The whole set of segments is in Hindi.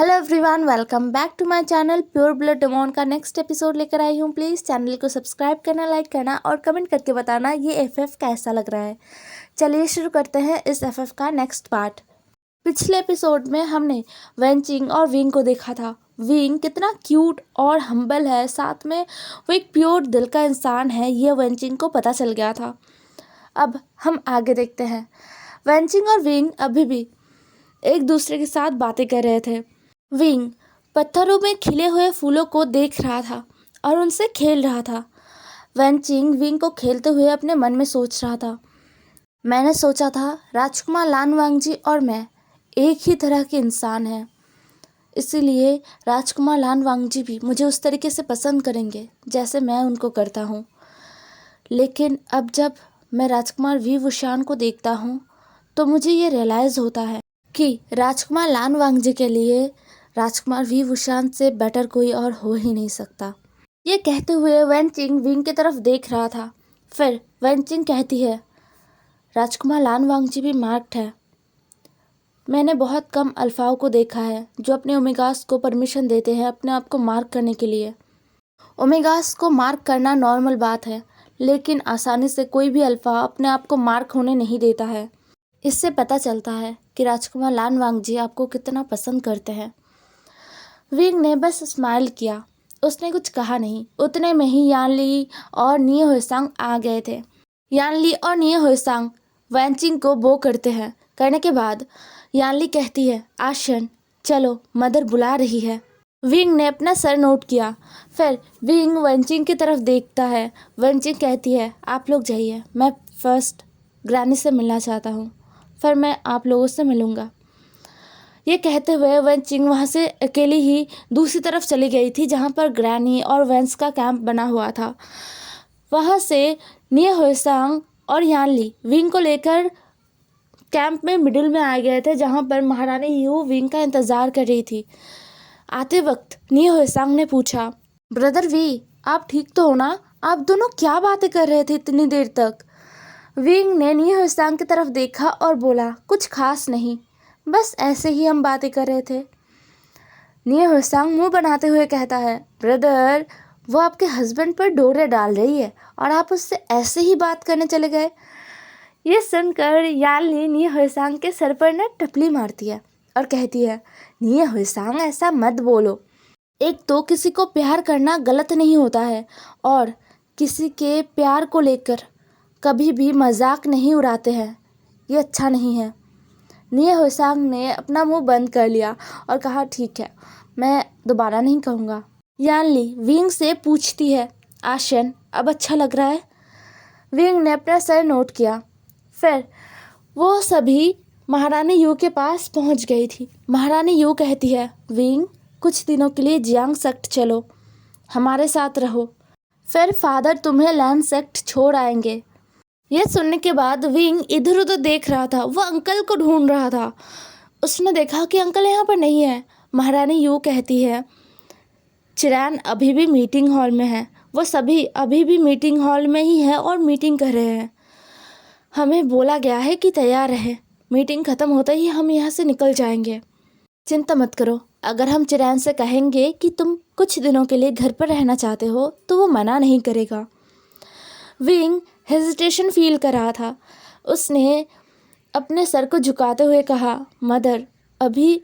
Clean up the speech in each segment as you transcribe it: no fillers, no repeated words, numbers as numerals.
Hello everyone, welcome back to my channel pure blood demon का नेक्स्ट एपिसोड लेकर आई हूँ। प्लीज़ चैनल को सब्सक्राइब करना, लाइक करना और कमेंट करके बताना ये एफएफ कैसा लग रहा है। चलिए शुरू करते हैं इस एफएफ का नेक्स्ट पार्ट। पिछले एपिसोड में हमने वेंचिंग और विंग को देखा था। विंग कितना क्यूट और हम्बल है, साथ में वो एक प्योर दिल का इंसान है, ये वेंचिंग को पता चल गया था। अब हम आगे देखते हैं। वेंचिंग और विंग अभी भी एक दूसरे के साथ बातें कर रहे थे। विंग पत्थरों में खिले हुए फूलों को देख रहा था और उनसे खेल रहा था। वेंचिंग विंग को खेलते हुए अपने मन में सोच रहा था, मैंने सोचा था राजकुमार लान वांगजी और मैं एक ही तरह के इंसान हैं, इसीलिए राजकुमार लान वांगजी भी मुझे उस तरीके से पसंद करेंगे जैसे मैं उनको करता हूँ। लेकिन अब जब मैं राजकुमार वी वुशान को देखता हूँ तो मुझे ये रियलाइज़ होता है कि राजकुमार लान वांगजी के लिए राजकुमार वी वुशान से बेटर कोई और हो ही नहीं सकता। ये कहते हुए वेंचिंग विंग की तरफ देख रहा था। फिर वेंचिंग कहती है, राजकुमार लान वांगजी भी मार्क्ड है। मैंने बहुत कम अल्फाओं को देखा है जो अपने ओमेगास को परमिशन देते हैं अपने आप को मार्क करने के लिए। ओमेगास को मार्क करना नॉर्मल बात है, लेकिन आसानी से कोई भी अल्फा अपने आप को मार्क होने नहीं देता है। इससे पता चलता है कि राजकुमार लान वांगजी आपको कितना पसंद करते हैं। विंग ने बस स्माइल किया, उसने कुछ कहा नहीं। उतने में ही यानली और निये हुएसांग आ गए थे। यानली और निये हुएसांग वेंचिंग को बो करते हैं। करने के बाद यानली कहती है, आशन चलो, मदर बुला रही है। विंग ने अपना सर नोट किया। फिर विंग वेंचिंग की तरफ देखता है। वेंचिंग कहती है, आप लोग जाइए, मैं फर्स्ट ग्रैनी से मिलना चाहता हूँ, फिर मैं आप लोगों से मिलूँगा। ये कहते हुए वेंचिंग वहाँ से अकेली ही दूसरी तरफ चली गई थी जहाँ पर ग्रैनी और वेंस का कैंप बना हुआ था। वहाँ से निये हुएसांग और यानली विंग को लेकर कैंप में मिडिल में आ गए थे जहाँ पर महारानी यू विंग का इंतज़ार कर रही थी। आते वक्त निये हुएसांग ने पूछा, ब्रदर वी, आप ठीक तो हो ना? आप दोनों क्या बातें कर रहे थे इतनी देर तक? विंग ने निये हुएसांग की तरफ देखा और बोला, कुछ खास नहीं, बस ऐसे ही हम बातें कर रहे थे। निये हुएसांग मुंह बनाते हुए कहता है, ब्रदर, वो आपके हस्बैंड पर डोरे डाल रही है और आप उससे ऐसे ही बात करने चले गए। ये सुनकर यानली निये हुएसांग के सर पर न टपली मारती है और कहती है, निये हुएसांग ऐसा मत बोलो। एक तो किसी को प्यार करना गलत नहीं होता है और किसी के प्यार को लेकर कभी भी मजाक नहीं उड़ाते हैं, ये अच्छा नहीं है। निये हुएसांग ने अपना मुंह बंद कर लिया और कहा, ठीक है, मैं दोबारा नहीं कहूँगा। यानली विंग से पूछती है, आशन अब अच्छा लग रहा है? विंग ने अपना सर नोट किया। फिर वो सभी महारानी यू के पास पहुंच गई थी। महारानी यू कहती है, विंग, कुछ दिनों के लिए जियांग सेक्ट चलो, हमारे साथ रहो, फिर फादर तुम्हें लैंड सेक्ट छोड़ आएंगे। यह सुनने के बाद विंग इधर उधर देख रहा था, वह अंकल को ढूंढ रहा था। उसने देखा कि अंकल यहाँ पर नहीं है। महारानी यू कहती है, चिरैन अभी भी मीटिंग हॉल में है, वो सभी अभी भी मीटिंग हॉल में ही है और मीटिंग कर रहे हैं। हमें बोला गया है कि तैयार रहे, मीटिंग ख़त्म होते ही हम यहाँ से निकल जाएंगे। चिंता मत करो, अगर हम चिरैन से कहेंगे कि तुम कुछ दिनों के लिए घर पर रहना चाहते हो तो वो मना नहीं करेगा। विंग हेजिटेशन फील कर रहा था। उसने अपने सर को झुकाते हुए कहा, मदर, अभी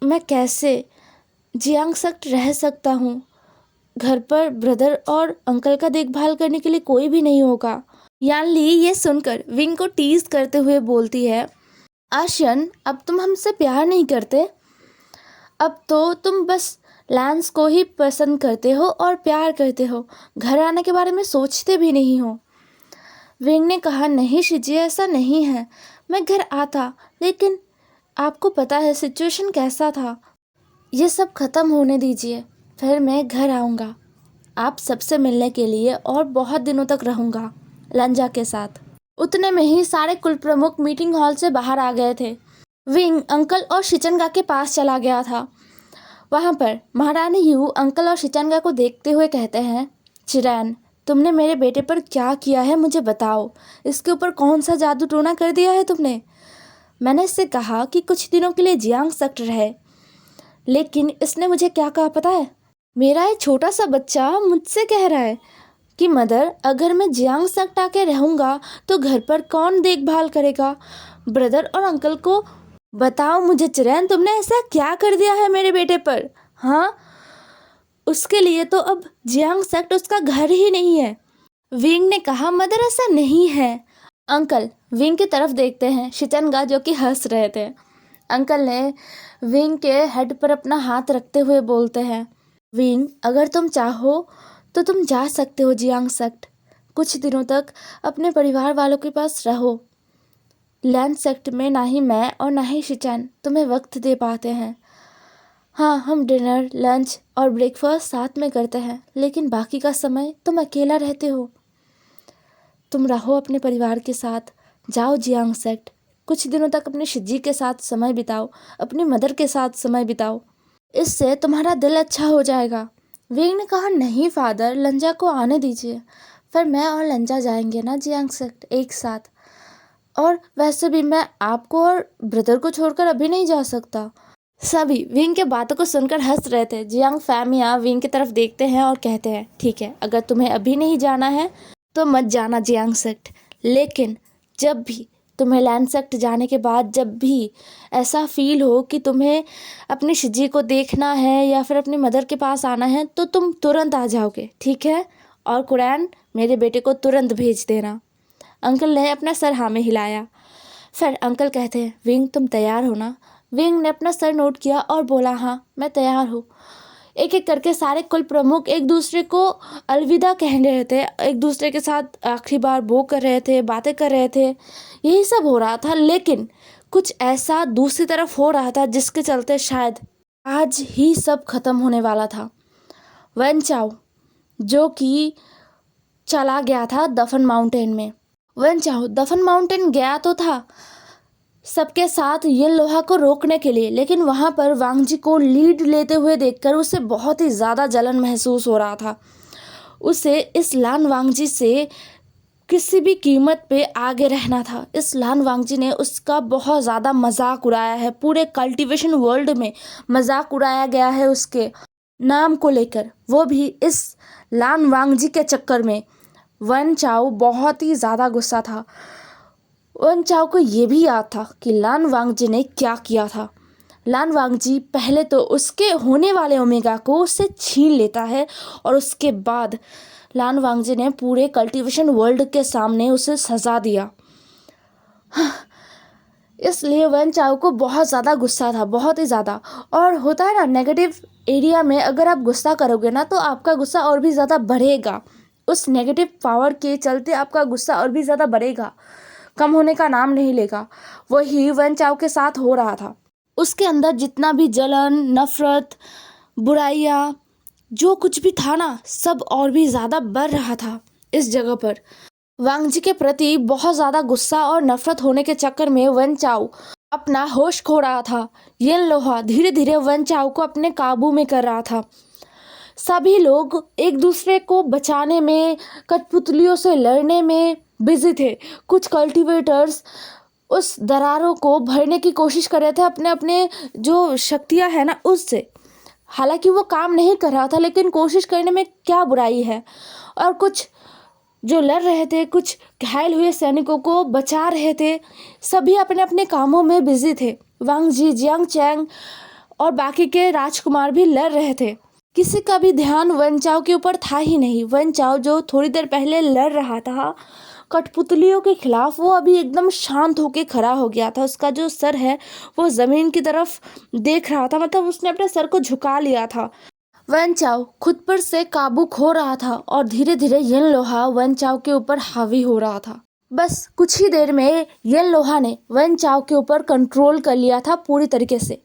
मैं कैसे जियांग सेक्ट रह सकता हूँ? घर पर ब्रदर और अंकल का देखभाल करने के लिए कोई भी नहीं होगा। यानली ये सुनकर विंग को टीज करते हुए बोलती है, आशन, अब तुम हमसे प्यार नहीं करते, अब तो तुम बस लैंस को ही पसंद करते हो और प्यार करते हो, घर आने के बारे में सोचते भी नहीं हो। विंग ने कहा, नहीं शिजी, ऐसा नहीं है, मैं घर आता, लेकिन आपको पता है सिचुएशन कैसा था। ये सब ख़त्म होने दीजिए, फिर मैं घर आऊँगा, आप सबसे मिलने के लिए और बहुत दिनों तक रहूँगा लंजा के साथ। उतने में ही सारे कुल प्रमुख मीटिंग हॉल से बाहर आ गए थे। विंग अंकल और शिचनगा के पास चला गया था। वहाँ पर महारानी यू अंकल और शिचनगा को देखते हुए कहते हैं, चिरैन, तुमने मेरे बेटे पर क्या किया है मुझे बताओ, इसके ऊपर कौन सा जादू टोना कर दिया है तुमने? मैंने इससे कहा कि कुछ दिनों के लिए जियांग सेक्ट रहे, लेकिन इसने मुझे क्या कहा पता है? मेरा ये छोटा सा बच्चा मुझसे कह रहा है कि मदर, अगर मैं जियांग सेक्ट आके रहूँगा तो घर पर कौन देखभाल करेगा? ब्रदर और अंकल को बताओ मुझे चिरैन, तुमने ऐसा क्या कर दिया है मेरे बेटे पर? हाँ, उसके लिए तो अब जियांग सेक्ट उसका घर ही नहीं है। विंग ने कहा, मदर ऐसा नहीं है। अंकल विंग की तरफ देखते हैं शिचनगा जो कि हंस रहे थे। अंकल ने विंग के हेड पर अपना हाथ रखते हुए बोलते हैं, विंग, अगर तुम चाहो तो तुम जा सकते हो जियांग सेक्ट। कुछ दिनों तक अपने परिवार वालों के पास रहो। लैंड सेक्ट में ना ही मैं और ना ही शिचन तुम्हें वक्त दे पाते हैं। हाँ, हम डिनर, लंच और ब्रेकफास्ट साथ में करते हैं, लेकिन बाकी का समय तुम अकेला रहते हो। तुम रहो अपने परिवार के साथ, जाओ जियांग सेक्ट, कुछ दिनों तक अपने शिजी के साथ समय बिताओ, अपनी मदर के साथ समय बिताओ, इससे तुम्हारा दिल अच्छा हो जाएगा। विंग ने कहा, नहीं फादर, लंजा को आने दीजिए, फिर मैं और लंजा जाएंगे ना जियांग सेक्ट एक साथ। और वैसे भी मैं आपको और ब्रदर को छोड़कर अभी नहीं जा सकता। सभी विंग के बातों को सुनकर हंस रहे थे। जियांग फैमिया विंग की तरफ देखते हैं और कहते हैं, ठीक है, अगर तुम्हें अभी नहीं जाना है तो मत जाना जियांग सेक्ट, लेकिन जब भी तुम्हें लैंड सेक्ट जाने के बाद जब भी ऐसा फील हो कि तुम्हें अपनी शिजी को देखना है या फिर अपनी मदर के पास आना है तो तुम तुरंत आ जाओगे, ठीक है? और कुरैन, मेरे बेटे को तुरंत भेज देना। अंकल ने अपना सर हाँ में हिलाया। फिर अंकल कहते हैं, विंग तुम तैयार हो ना? विंग ने अपना सर नोट किया और बोला, हाँ मैं तैयार हूँ। एक एक करके सारे कुल प्रमुख एक दूसरे को अलविदा कह रहे थे, एक दूसरे के साथ आखिरी बार वो कर रहे थे, बातें कर रहे थे, यही सब हो रहा था। लेकिन कुछ ऐसा दूसरी तरफ हो रहा था जिसके चलते शायद आज ही सब खत्म होने वाला था। वन चाओ जो कि चला गया था दफन माउंटेन में। वन चाओ दफन माउंटेन गया तो था सबके साथ ये लोहा को रोकने के लिए, लेकिन वहाँ पर वांगजी को लीड लेते हुए देखकर उसे बहुत ही ज़्यादा जलन महसूस हो रहा था। उसे इस लान वांगजी से किसी भी कीमत पे आगे रहना था। इस लान वांगजी ने उसका बहुत ज़्यादा मजाक उड़ाया है, पूरे कल्टीवेशन वर्ल्ड में मजाक उड़ाया गया है उसके नाम को लेकर, वो भी इस लान वांगजी के चक्कर में। वन चाओ बहुत ही ज़्यादा गुस्सा था। वन चाओ को ये भी याद था कि लान वांगजी ने क्या किया था। लान वांगजी पहले तो उसके होने वाले ओमेगा को उससे छीन लेता है और उसके बाद लान वांगजी ने पूरे कल्टीवेशन वर्ल्ड के सामने उसे सजा दिया। इसलिए वन चाओ को बहुत ज़्यादा गुस्सा था, बहुत ही ज़्यादा। और होता है ना, नेगेटिव एरिया में अगर आप गुस्सा करोगे ना तो आपका गुस्सा और भी ज़्यादा बढ़ेगा। उस नेगेटिव पावर के चलते आपका गुस्सा और भी ज़्यादा बढ़ेगा, कम होने का नाम नहीं लेगा। वही वन चाओ के साथ हो रहा था। उसके अंदर जितना भी जलन, नफरत, बुराइयाँ, जो कुछ भी था ना, सब और भी ज़्यादा बढ़ रहा था इस जगह पर। वांगजी के प्रति बहुत ज़्यादा गुस्सा और नफरत होने के चक्कर में वन चाओ अपना होश खो रहा था। ये लोहा धीरे धीरे वन चाओ को अपने काबू में कर रहा था। सभी लोग एक दूसरे को बचाने में, कठपुतलियों से लड़ने में बिजी थे। कुछ कल्टीवेटर्स उस दरारों को भरने की कोशिश कर रहे थे अपने अपने जो शक्तियां है ना उससे। हालांकि वो काम नहीं कर रहा था, लेकिन कोशिश करने में क्या बुराई है। और कुछ जो लड़ रहे थे, कुछ घायल हुए सैनिकों को बचा रहे थे। सभी अपने अपने कामों में बिजी थे। वांगजी, जियांग चैंग और बाकी के राजकुमार भी लड़ रहे थे। किसी का भी ध्यान वन चाओ के ऊपर था ही नहीं। वन चाओ जो थोड़ी देर पहले लड़ रहा था कठपुतलियों के खिलाफ, वो अभी एकदम शांत होके खड़ा हो गया था। उसका जो सर है वो ज़मीन की तरफ देख रहा था, मतलब उसने अपने सर को झुका लिया था। वन चाओ खुद पर से काबू खो रहा था और धीरे धीरे येन लोहा वन चाओ के ऊपर हावी हो रहा था। बस कुछ ही देर में येन लोहा ने वन चाओ के ऊपर कंट्रोल कर लिया था पूरी तरीके से।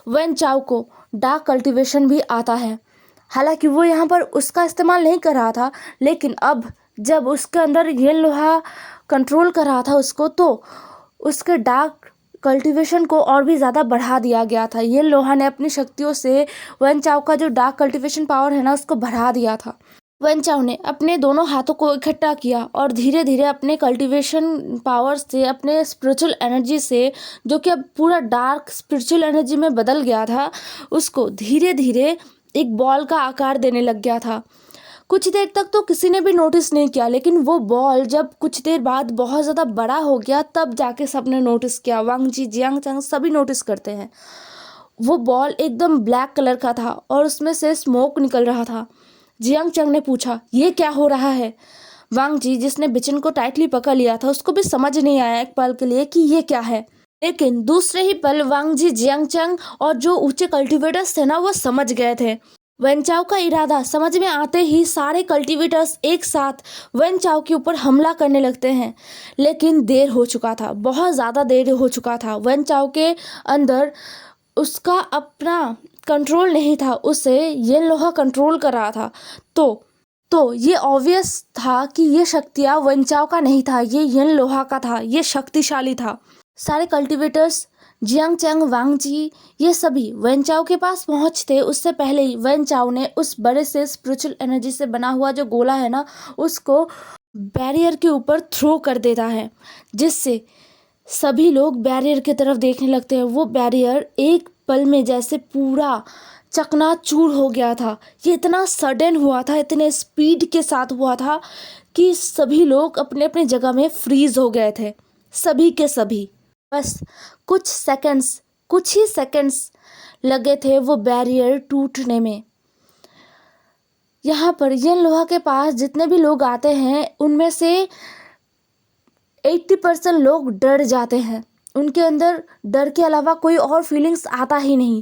वन चाओ को डार्क कल्टीवेशन भी आता है, हालांकि वो यहाँ पर उसका इस्तेमाल नहीं कर रहा था, लेकिन अब जब उसके अंदर येन लोहा कंट्रोल कर रहा था उसको, तो उसके डार्क कल्टीवेशन को और भी ज़्यादा बढ़ा दिया गया था। येन लोहा ने अपनी शक्तियों से वन चाओ का जो डार्क कल्टीवेशन पावर है ना उसको बढ़ा दिया था। वन चाओ ने अपने दोनों हाथों को इकट्ठा किया और धीरे धीरे अपने कल्टीवेशन पावर से, अपने स्पिरिचुअल एनर्जी से, जो कि अब पूरा डार्क स्पिरिचुअल एनर्जी में बदल गया था, उसको धीरे धीरे एक बॉल का आकार देने लग गया था। कुछ देर तक तो किसी ने भी नोटिस नहीं किया, लेकिन वो बॉल जब कुछ देर बाद बहुत ज़्यादा बड़ा हो गया तब जाके सबने नोटिस किया। वांग जी, जियांग चैंग सभी नोटिस करते हैं। वो बॉल एकदम ब्लैक कलर का था और उसमें से स्मोक निकल रहा था। जियांग चंग ने पूछा, ये क्या हो रहा है? वांग जी, जिसने बिचन को टाइटली पकड़ लिया था, उसको भी समझ नहीं आया एक पल के लिए कि ये क्या है। लेकिन दूसरे ही पल वांग जी, जियांग चंग और जो ऊंचे कल्टीवेटर्स थे ना, वो समझ गए थे। वन चाओ का इरादा समझ में आते ही सारे कल्टीवेटर्स एक साथ वन चाओ के ऊपर हमला करने लगते हैं। लेकिन देर हो चुका था, बहुत ज़्यादा देर हो चुका था। वन चाओ के अंदर उसका अपना कंट्रोल नहीं था, उसे ये लोहा कंट्रोल कर रहा था। तो ये ऑब्वियस था कि ये शक्तियाँ वन चाओ का नहीं था, ये येन लोहा का था, ये शक्तिशाली था। सारे कल्टीवेटर्स, जियांग चैंग, वांग जी, ये सभी वन चाओ के पास पहुंचते उससे पहले ही वन चाओ ने उस बड़े से स्पिरिचुअल एनर्जी से बना हुआ जो गोला है ना, उसको बैरियर के ऊपर थ्रो कर देता है, जिससे सभी लोग बैरियर की तरफ देखने लगते हैं। वो बैरियर एक पल में जैसे पूरा चकनाचूर हो गया था। ये इतना सडन हुआ था, इतने स्पीड के साथ हुआ था कि सभी लोग अपने अपने जगह में फ्रीज हो गए थे, सभी के सभी। बस कुछ ही सेकंड्स लगे थे वो बैरियर टूटने में। यहाँ पर येन लोहा के पास जितने भी लोग आते हैं, उनमें से 80% लोग डर जाते हैं। उनके अंदर डर के अलावा कोई और फीलिंग्स आता ही नहीं।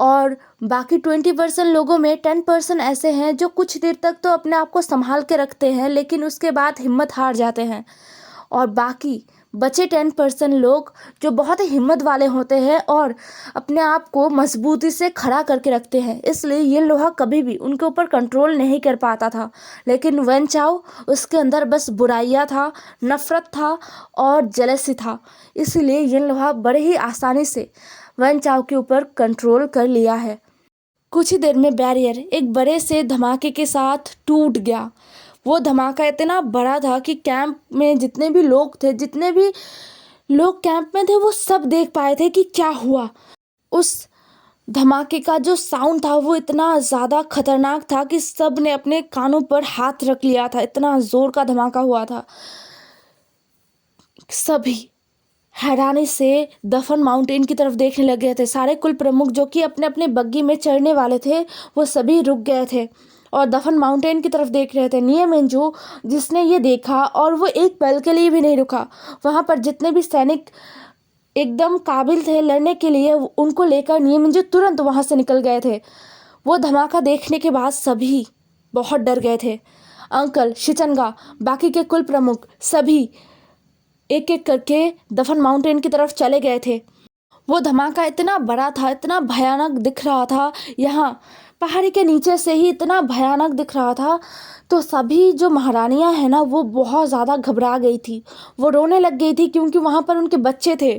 और बाकी 20% लोगों में 10% ऐसे हैं जो कुछ देर तक तो अपने आप को संभाल के रखते हैं, लेकिन उसके बाद हिम्मत हार जाते हैं। और बाकी बचे 10% लोग जो बहुत ही हिम्मत वाले होते हैं और अपने आप को मजबूती से खड़ा करके रखते हैं। इसलिए ये लोहा कभी भी उनके ऊपर कंट्रोल नहीं कर पाता था। लेकिन वन चाओ, उसके अंदर बस बुराइयाँ था, नफरत था और जेलसी था। इसलिए ये लोहा बड़े ही आसानी से वन चाओ के ऊपर कंट्रोल कर लिया है। कुछ ही देर में बैरियर एक बड़े से धमाके के साथ टूट गया। वो धमाका इतना बड़ा था कि कैंप में जितने भी लोग कैंप में थे, वो सब देख पाए थे कि क्या हुआ। उस धमाके का जो साउंड था वो इतना ज़्यादा खतरनाक था कि सब ने अपने कानों पर हाथ रख लिया था, इतना ज़ोर का धमाका हुआ था। सभी हैरानी से दफन माउंटेन की तरफ देखने लग गए थे। सारे कुल प्रमुख जो कि अपने अपने बग्गी में चढ़ने वाले थे, वो सभी रुक गए थे और दफन माउंटेन की तरफ देख रहे थे। निये मिंजू, जिसने ये देखा और वो एक पल के लिए भी नहीं रुका। वहाँ पर जितने भी सैनिक एकदम काबिल थे लड़ने के लिए, उनको लेकर निये मिंजू तुरंत वहाँ से निकल गए थे। वो धमाका देखने के बाद सभी बहुत डर गए थे। अंकल, शिचनगा, बाकी के कुल प्रमुख सभी एक एक करके दफन माउंटेन की तरफ चले गए थे। वो धमाका इतना बड़ा था, इतना भयानक दिख रहा था, यहाँ पहाड़ी के नीचे से ही इतना भयानक दिख रहा था। तो सभी जो महारानियां हैं ना, वो बहुत ज़्यादा घबरा गई थी, वो रोने लग गई थी क्योंकि वहाँ पर उनके बच्चे थे।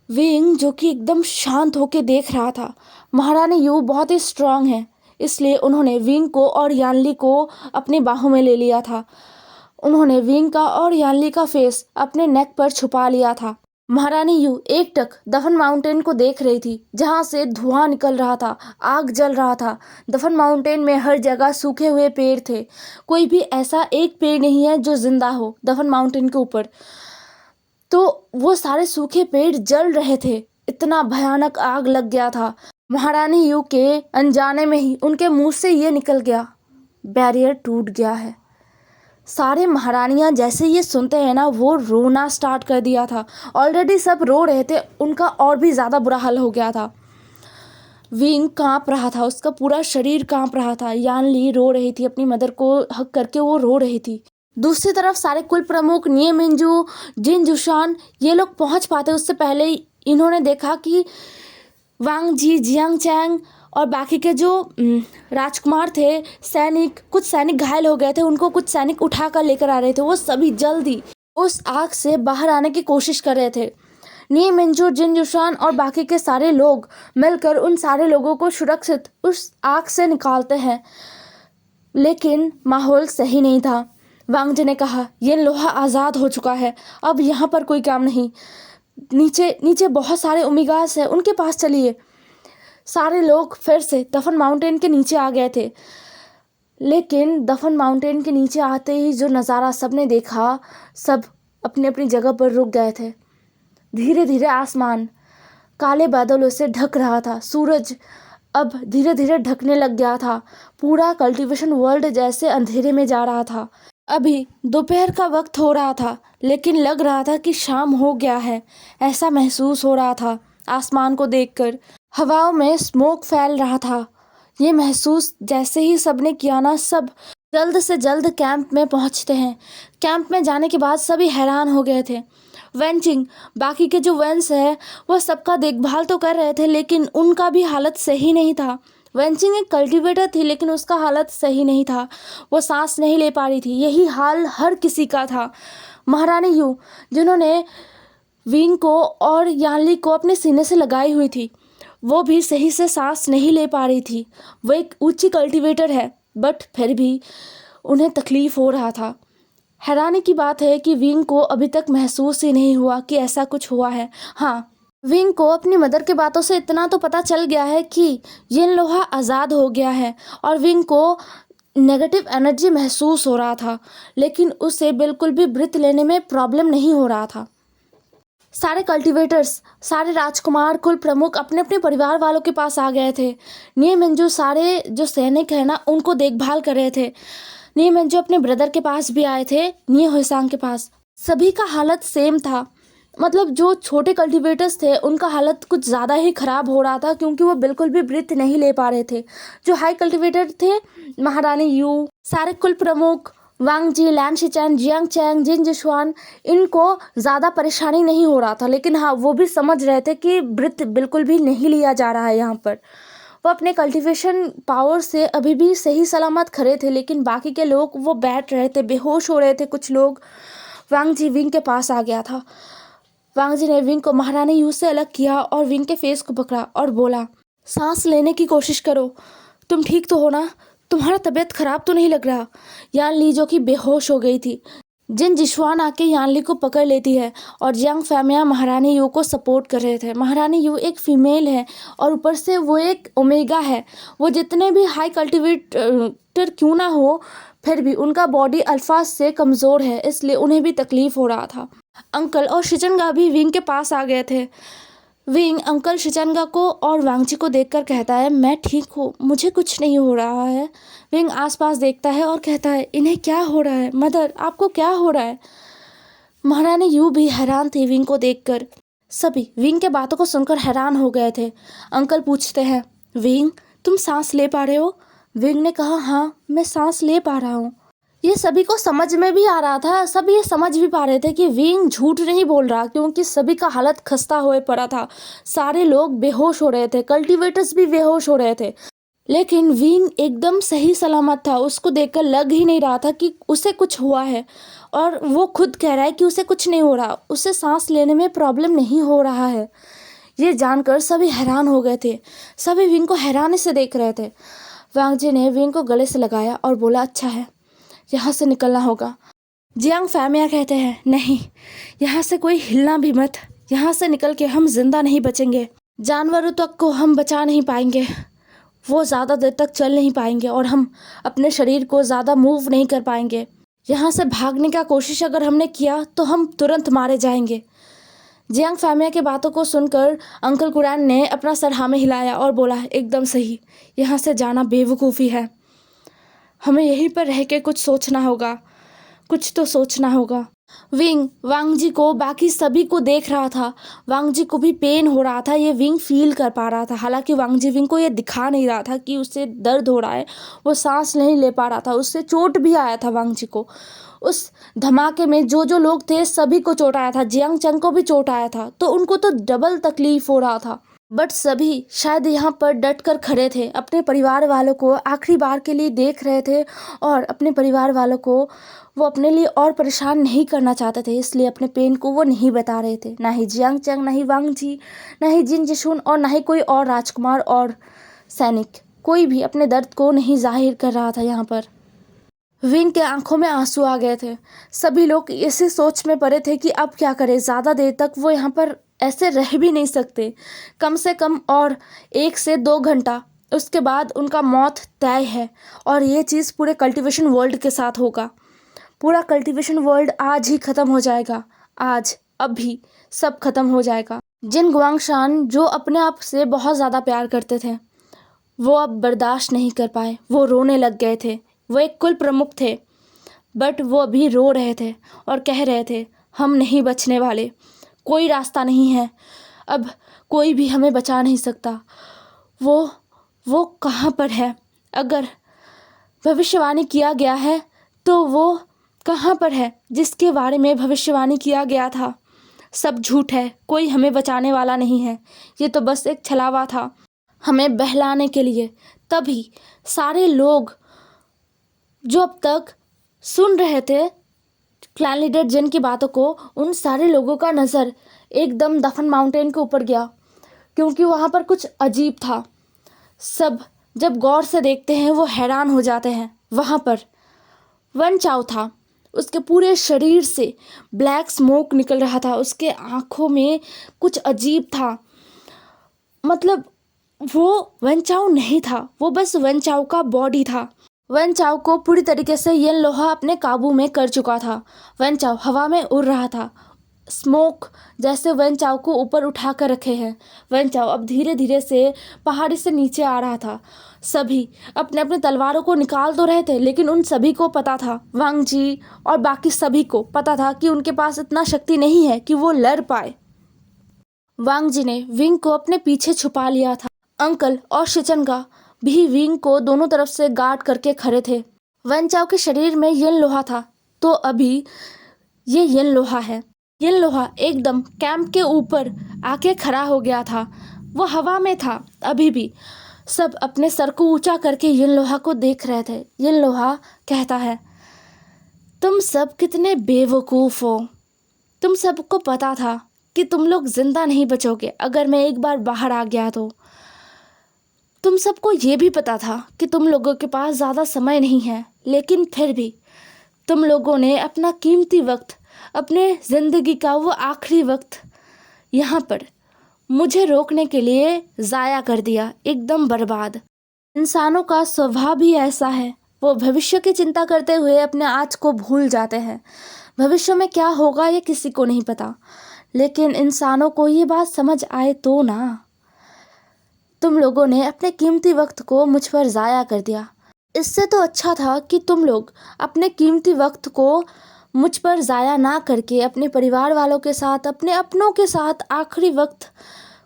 विंग जो कि एकदम शांत होके देख रहा था। महारानी यू बहुत ही स्ट्रांग है, इसलिए उन्होंने विंग को और यानली को अपनी बाहों में ले लिया था। उन्होंने विंग का और यानली का फेस अपने नेक पर छुपा लिया था। महारानी यू एकटक दफन माउंटेन को देख रही थी, जहाँ से धुआं निकल रहा था, आग जल रहा था। दफन माउंटेन में हर जगह सूखे हुए पेड़ थे, कोई भी ऐसा एक पेड़ नहीं है जो जिंदा हो दफन माउंटेन के ऊपर। तो वो सारे सूखे पेड़ जल रहे थे, इतना भयानक आग लग गया था। महारानी यू के अनजाने में ही उनके मुंह से ये निकल गया, बैरियर टूट गया है। सारे महारानियां जैसे ये सुनते हैं ना, वो रोना स्टार्ट कर दिया था। ऑलरेडी सब रो रहे थे, उनका और भी ज़्यादा बुरा हाल हो गया था। विंग कांप रहा था, उसका पूरा शरीर कांप रहा था। यानली रो रही थी, अपनी मदर को हक करके वो रो रही थी। दूसरी तरफ सारे कुल प्रमुख निये मिंजू, जिन जुशान, ये लोग पहुंच पाते उससे पहले इन्होंने देखा कि वांग जी, जियांग चैंग और बाकी के जो राजकुमार थे, कुछ सैनिक घायल हो गए थे, उनको कुछ सैनिक उठा कर लेकर आ रहे थे। वो सभी जल्दी उस आग से बाहर आने की कोशिश कर रहे थे। निये मिंजू, जिन जुशान और बाकी के सारे लोग मिलकर उन सारे लोगों को सुरक्षित उस आग से निकालते हैं। लेकिन माहौल सही नहीं था। वांग जी ने कहा, ये लोहा आज़ाद हो चुका है, अब यहाँ पर कोई काम नहीं। नीचे नीचे बहुत सारे ओमेगास है, उनके पास चलिए। सारे लोग फिर से दफन माउंटेन के नीचे आ गए थे। लेकिन दफन माउंटेन के नीचे आते ही जो नज़ारा सबने देखा, सब अपनी अपनी जगह पर रुक गए थे। धीरे धीरे आसमान काले बादलों से ढक रहा था। सूरज अब धीरे धीरे ढकने लग गया था। पूरा कल्टीवेशन वर्ल्ड जैसे अंधेरे में जा रहा था। अभी दोपहर का वक्त हो रहा था, लेकिन लग रहा था कि शाम हो गया है, ऐसा महसूस हो रहा था। आसमान को देखकर हवाओं में स्मोक फैल रहा था। ये महसूस जैसे ही सबने किया ना, सब जल्द से जल्द कैंप में पहुंचते हैं। कैंप में जाने के बाद सभी हैरान हो गए थे। वेंचिंग बाकी के जो वेंस है वो सबका देखभाल तो कर रहे थे, लेकिन उनका भी हालत सही नहीं था। वेंचिंग एक कल्टीवेटर थी, लेकिन उसका हालत सही नहीं था। वो सांस नहीं ले पा रही थी। यही हाल हर किसी का था। महारानी यू, जिन्होंने विंग को और यानली को अपने सीने से लगाई हुई थी, वो भी सही से सांस नहीं ले पा रही थी। वो एक ऊंची कल्टीवेटर है, बट फिर भी उन्हें तकलीफ हो रहा था। हैरानी की बात है कि विंग को अभी तक महसूस ही नहीं हुआ कि ऐसा कुछ हुआ है। हाँ, विंग को अपनी मदर के बातों से इतना तो पता चल गया है कि ये लोहा आज़ाद हो गया है, और विंग को नेगेटिव एनर्जी महसूस हो रहा था, लेकिन उसे बिल्कुल भी ब्रीथ लेने में प्रॉब्लम नहीं हो रहा था। सारे कल्टीवेटर्स, सारे राजकुमार, कुल प्रमुख अपने अपने परिवार वालों के पास आ गए थे। नियमंजू सारे जो सैनिक हैं ना, उनको देखभाल कर रहे थे। नियमंजू अपने ब्रदर के पास भी आए थे, निये होसांग के पास। सभी का हालत सेम था। मतलब जो छोटे कल्टीवेटर्स थे उनका हालत कुछ ज़्यादा ही ख़राब हो रहा था, क्योंकि वो बिल्कुल भी ब्रीथ नहीं ले पा रहे थे। जो हाई कल्टीवेटर थे, महारानी यू, सारे कुल प्रमुख, वांग जी, लैन शिचैन, जियांग चैंग, जिन जिशुआन, इनको ज़्यादा परेशानी नहीं हो रहा था। लेकिन हाँ, वो भी समझ रहे थे कि ब्रीथ बिल्कुल भी नहीं लिया जा रहा है यहाँ पर। वो अपने कल्टीवेशन पावर से अभी भी सही सलामत खड़े थे, लेकिन बाकी के लोग वो बैठ रहे थे, बेहोश हो रहे थे कुछ लोग। वांग जी विंग के पास आ गया था। वांग जी ने विंग को महारानी यू से अलग किया और विंग के फेस को पकड़ा और बोला, सांस लेने की कोशिश करो। तुम ठीक तो हो ना? तुम्हारा तबीयत खराब तो नहीं लग रहा? यान ली, जो कि बेहोश हो गई थी। जिन जिशुआन आके यानली को पकड़ लेती है, और जियांग फैमिया महारानी यू को सपोर्ट कर रहे थे। महारानी यू एक फीमेल है, और ऊपर से वो एक ओमेगा है। वो जितने भी हाई कल्टीवेटर क्यों ना हो, फिर भी उनका बॉडी अल्फा से कमज़ोर है, इसलिए उन्हें भी तकलीफ हो रहा था। अंकल और शिचनगा भी विंग के पास आ गए थे। विंग अंकल शिचनगा को और वांगजी को देखकर कहता है, मैं ठीक हूँ, मुझे कुछ नहीं हो रहा है। विंग आसपास देखता है और कहता है, इन्हें क्या हो रहा है? मदर, आपको क्या हो रहा है? महारानी यू भी हैरान थी विंग को देखकर। सभी विंग के बातों को सुनकर हैरान हो गए थे। अंकल पूछते हैं, विंग, तुम सांस ले पा रहे हो? विंग ने कहा, हाँ, मैं सांस ले पा रहा हूँ। ये सभी को समझ में भी आ रहा था। सब ये समझ भी पा रहे थे कि विंग झूठ नहीं बोल रहा, क्योंकि सभी का हालत खस्ता हुए पड़ा था। सारे लोग बेहोश हो रहे थे, कल्टीवेटर्स भी बेहोश हो रहे थे, लेकिन विंग एकदम सही सलामत था। उसको देखकर लग ही नहीं रहा था कि उसे कुछ हुआ है, और वो खुद कह रहा है कि उसे कुछ नहीं हो रहा, उसे सांस लेने में प्रॉब्लम नहीं हो रहा है। ये जानकर सभी हैरान हो गए थे। सभी विंग को हैरानी से देख रहे थे। वांग जी ने विंग को गले से लगाया और बोला, अच्छा है, यहाँ से निकलना होगा। जियांग फैमिया कहते हैं, नहीं, यहाँ से कोई हिलना भी मत। यहाँ से निकल के हम जिंदा नहीं बचेंगे। जानवरों तक को हम बचा नहीं पाएंगे, वो ज़्यादा देर तक चल नहीं पाएंगे, और हम अपने शरीर को ज़्यादा मूव नहीं कर पाएंगे। यहाँ से भागने का कोशिश अगर हमने किया तो हम तुरंत मारे जाएंगे। जियांग फैमिया की बातों को सुनकर अंकल कुरैन ने अपना सर हाँ में हिलाया और बोला, एकदम सही, यहाँ से जाना बेवकूफ़ी है। हमें यहीं पर रह के कुछ सोचना होगा, कुछ तो सोचना होगा। विंग वांग जी को, बाकी सभी को देख रहा था। वांग जी को भी पेन हो रहा था, ये विंग फील कर पा रहा था। हालांकि वांग जी विंग को ये दिखा नहीं रहा था कि उसे दर्द हो रहा है, वो सांस नहीं ले पा रहा था, उससे चोट भी आया था वांग जी को। उस धमाके में जो जो लोग थे सभी को चोट आया था। जियांग चंग को भी चोट आया था, तो उनको तो डबल तकलीफ हो रहा था। बट सभी शायद यहाँ पर डट कर खड़े थे, अपने परिवार वालों को आखिरी बार के लिए देख रहे थे, और अपने परिवार वालों को वो अपने लिए और परेशान नहीं करना चाहते थे, इसलिए अपने पेन को वो नहीं बता रहे थे। ना ही जियांग चंग, ना ही वांग जी, ना ही जिन जिशुन, और ना ही कोई और राजकुमार और सैनिक, कोई भी अपने दर्द को नहीं जाहिर कर रहा था यहाँ पर। विंग के आंखों में आंसू आ गए थे। सभी लोग इसी सोच में पड़े थे कि अब क्या करें, ज़्यादा देर तक वो यहाँ पर ऐसे रह भी नहीं सकते। कम से कम और 1 से 2 घंटा, उसके बाद उनका मौत तय है। और ये चीज़ पूरे कल्टीवेशन वर्ल्ड के साथ होगा। पूरा कल्टीवेशन वर्ल्ड आज ही ख़त्म हो जाएगा। आज अभी सब ख़त्म हो जाएगा। जिन गुआंगशान जो अपने आप से बहुत ज़्यादा प्यार करते थे, वो अब बर्दाश्त नहीं कर पाए। वो रोने लग गए थे। वो एक कुल प्रमुख थे, बट वो अभी रो रहे थे और कह रहे थे, हम नहीं बचने वाले, कोई रास्ता नहीं है, अब कोई भी हमें बचा नहीं सकता। वो कहाँ पर है? अगर भविष्यवाणी किया गया है तो वो कहाँ पर है जिसके बारे में भविष्यवाणी किया गया था? सब झूठ है, कोई हमें बचाने वाला नहीं है। ये तो बस एक छलावा था हमें बहलाने के लिए। तभी सारे लोग जो अब तक सुन रहे थे क्लैन लीडर जिन की बातों को, उन सारे लोगों का नज़र एकदम दफन माउंटेन के ऊपर गया, क्योंकि वहाँ पर कुछ अजीब था। सब जब गौर से देखते हैं वो हैरान हो जाते हैं। वहाँ पर वन चाओ था। उसके पूरे शरीर से ब्लैक स्मोक निकल रहा था। उसके आँखों में कुछ अजीब था। मतलब वो वन चाओ नहीं था, वो बस वन चाओ का बॉडी था। वन चाओ को पूरी तरीके से येन लोहा अपने काबू में कर चुका था। वन चाओ हवा में उड़ रहा था। स्मोक जैसे वन चाओ को ऊपर उठा कर रखे हैं। वन चाओ अब धीरे धीरे से पहाड़ी से नीचे आ रहा था। सभी अपने अपने तलवारों को निकाल तो रहे थे, लेकिन उन सभी को पता था, वांग जी और बाकी सभी को पता था कि उनके पास इतना शक्ति नहीं है कि वो लड़ पाए। वांग जी ने विंग को अपने पीछे छुपा लिया था। अंकल और शिचनगा भी विंग को दोनों तरफ से गार्ड करके खड़े थे। वन चाओ के शरीर में येन लोहा था, तो अभी ये येन लोहा है। येन लोहा एकदम कैंप के ऊपर आके खड़ा हो गया था। वो हवा में था अभी भी। सब अपने सर को ऊंचा करके येन लोहा को देख रहे थे। येन लोहा कहता है, तुम सब कितने बेवकूफ़ हो। तुम सबको पता था कि तुम लोग जिंदा नहीं बचोगे अगर मैं एक बार बाहर आ गया तो। तुम सबको ये भी पता था कि तुम लोगों के पास ज़्यादा समय नहीं है, लेकिन फिर भी तुम लोगों ने अपना कीमती वक्त, अपने ज़िंदगी का वो आखिरी वक्त यहाँ पर मुझे रोकने के लिए ज़ाया कर दिया, एकदम बर्बाद। इंसानों का स्वभाव भी ऐसा है, वो भविष्य की चिंता करते हुए अपने आज को भूल जाते हैं। भविष्य में क्या होगा ये किसी को नहीं पता, लेकिन इंसानों को ये बात समझ आए तो ना। तुम लोगों ने अपने कीमती वक्त को मुझ पर ज़ाया कर दिया। इससे तो अच्छा था कि तुम लोग अपने कीमती वक्त को मुझ पर ज़ाया ना करके अपने परिवार वालों के साथ, अपने अपनों के साथ आखिरी वक्त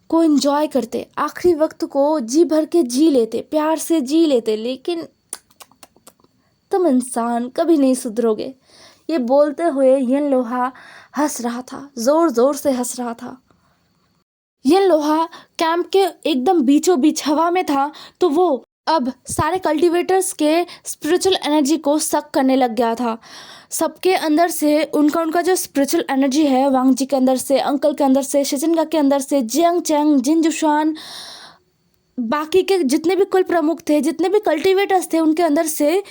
को एंजॉय करते, आखिरी वक्त को जी भर के जी लेते, प्यार से जी लेते। लेकिन तुम इंसान कभी नहीं सुधरोगे। ये बोलते हुए येन लोहा हंस रहा था, ज़ोर ज़ोर से हंस रहा था। येन लोहा कैंप के एकदम बीचों बीच हवा में था, तो वो अब सारे कल्टीवेटर्स के स्पिरिचुअल एनर्जी को सक करने लग गया था। सबके अंदर से उनका जो स्पिरिचुअल एनर्जी है, वांग जी के अंदर से, अंकल के अंदर से, शिचिनगा के अंदर से, जियांग चैंग, जिन जुशान, बाकी के जितने भी कुल प्रमुख थे, जितने भी कल्टीवेटर्स थे, उनके अंदर से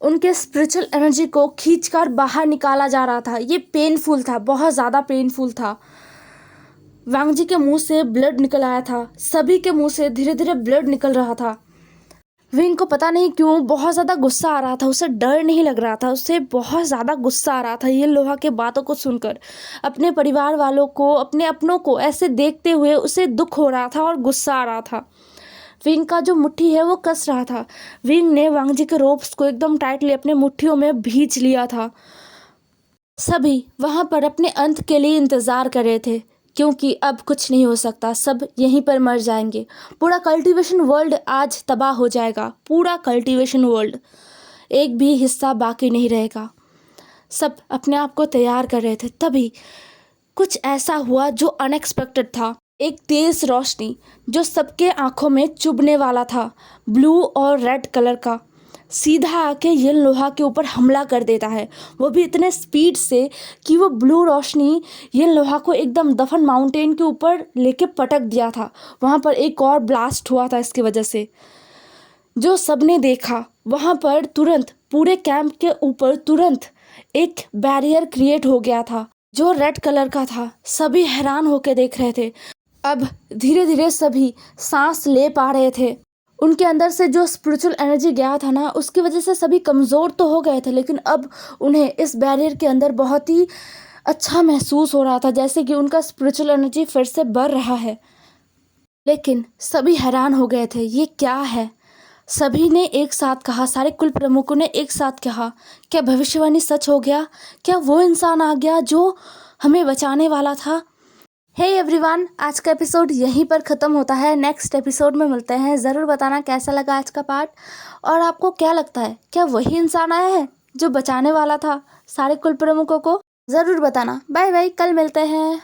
उनके स्पिरिचुअल एनर्जी को खींचकर बाहर निकाला जा रहा था। ये पेनफुल था, बहुत ज़्यादा पेनफुल था। वांग जी के मुंह से ब्लड निकल आया था। सभी के मुंह से धीरे धीरे ब्लड निकल रहा था। विंग को पता नहीं क्यों बहुत ज़्यादा गुस्सा आ रहा था। उसे डर नहीं लग रहा था, उसे बहुत ज़्यादा गुस्सा आ रहा था ये लोहा के बातों को सुनकर। अपने परिवार वालों को, अपने अपनों को ऐसे देखते हुए उसे दुख हो रहा था और गुस्सा आ रहा था। विंग का जो मुट्ठी है वो कस रहा था। विंग ने वांग जी के रोप्स को एकदम टाइटली अपने मुट्ठियों में भींच लिया था। सभी वहाँ पर अपने अंत के लिए इंतज़ार कर रहे थे, क्योंकि अब कुछ नहीं हो सकता, सब यहीं पर मर जाएंगे। पूरा कल्टीवेशन वर्ल्ड आज तबाह हो जाएगा। पूरा कल्टीवेशन वर्ल्ड, एक भी हिस्सा बाकी नहीं रहेगा। सब अपने आप को तैयार कर रहे थे। तभी कुछ ऐसा हुआ जो अनएक्सपेक्टेड था। एक तेज़ रोशनी जो सबके आंखों में चुभने वाला था, ब्लू और रेड कलर का, सीधा आके येन लोहा के ऊपर हमला कर देता है। वो भी इतने स्पीड से कि वो ब्लू रोशनी येन लोहा को एकदम दफन माउंटेन के ऊपर लेके पटक दिया था। वहाँ पर एक और ब्लास्ट हुआ था इसकी वजह से। जो सबने देखा वहाँ पर तुरंत पूरे कैंप के ऊपर तुरंत एक बैरियर क्रिएट हो गया था जो रेड कलर का था। सभी हैरान होकर देख रहे थे। अब धीरे धीरे सभी सांस ले पा रहे थे। उनके अंदर से जो स्पिरिचुअल एनर्जी गया था ना, उसकी वजह से सभी कमज़ोर तो हो गए थे, लेकिन अब उन्हें इस बैरियर के अंदर बहुत ही अच्छा महसूस हो रहा था, जैसे कि उनका स्पिरिचुअल एनर्जी फिर से बढ़ रहा है। लेकिन सभी हैरान हो गए थे, ये क्या है। सभी ने एक साथ कहा, सारे कुल प्रमुखों ने एक साथ कहा, क्या भविष्यवाणी सच हो गया? क्या वो इंसान आ गया जो हमें बचाने वाला था? हे एवरीवन, आज का एपिसोड यहीं पर ख़त्म होता है। नेक्स्ट एपिसोड में मिलते हैं। ज़रूर बताना कैसा लगा आज का पार्ट, और आपको क्या लगता है, क्या वही इंसान आया है जो बचाने वाला था सारे कुल प्रमुखों को? ज़रूर बताना। बाय बाय, कल मिलते हैं।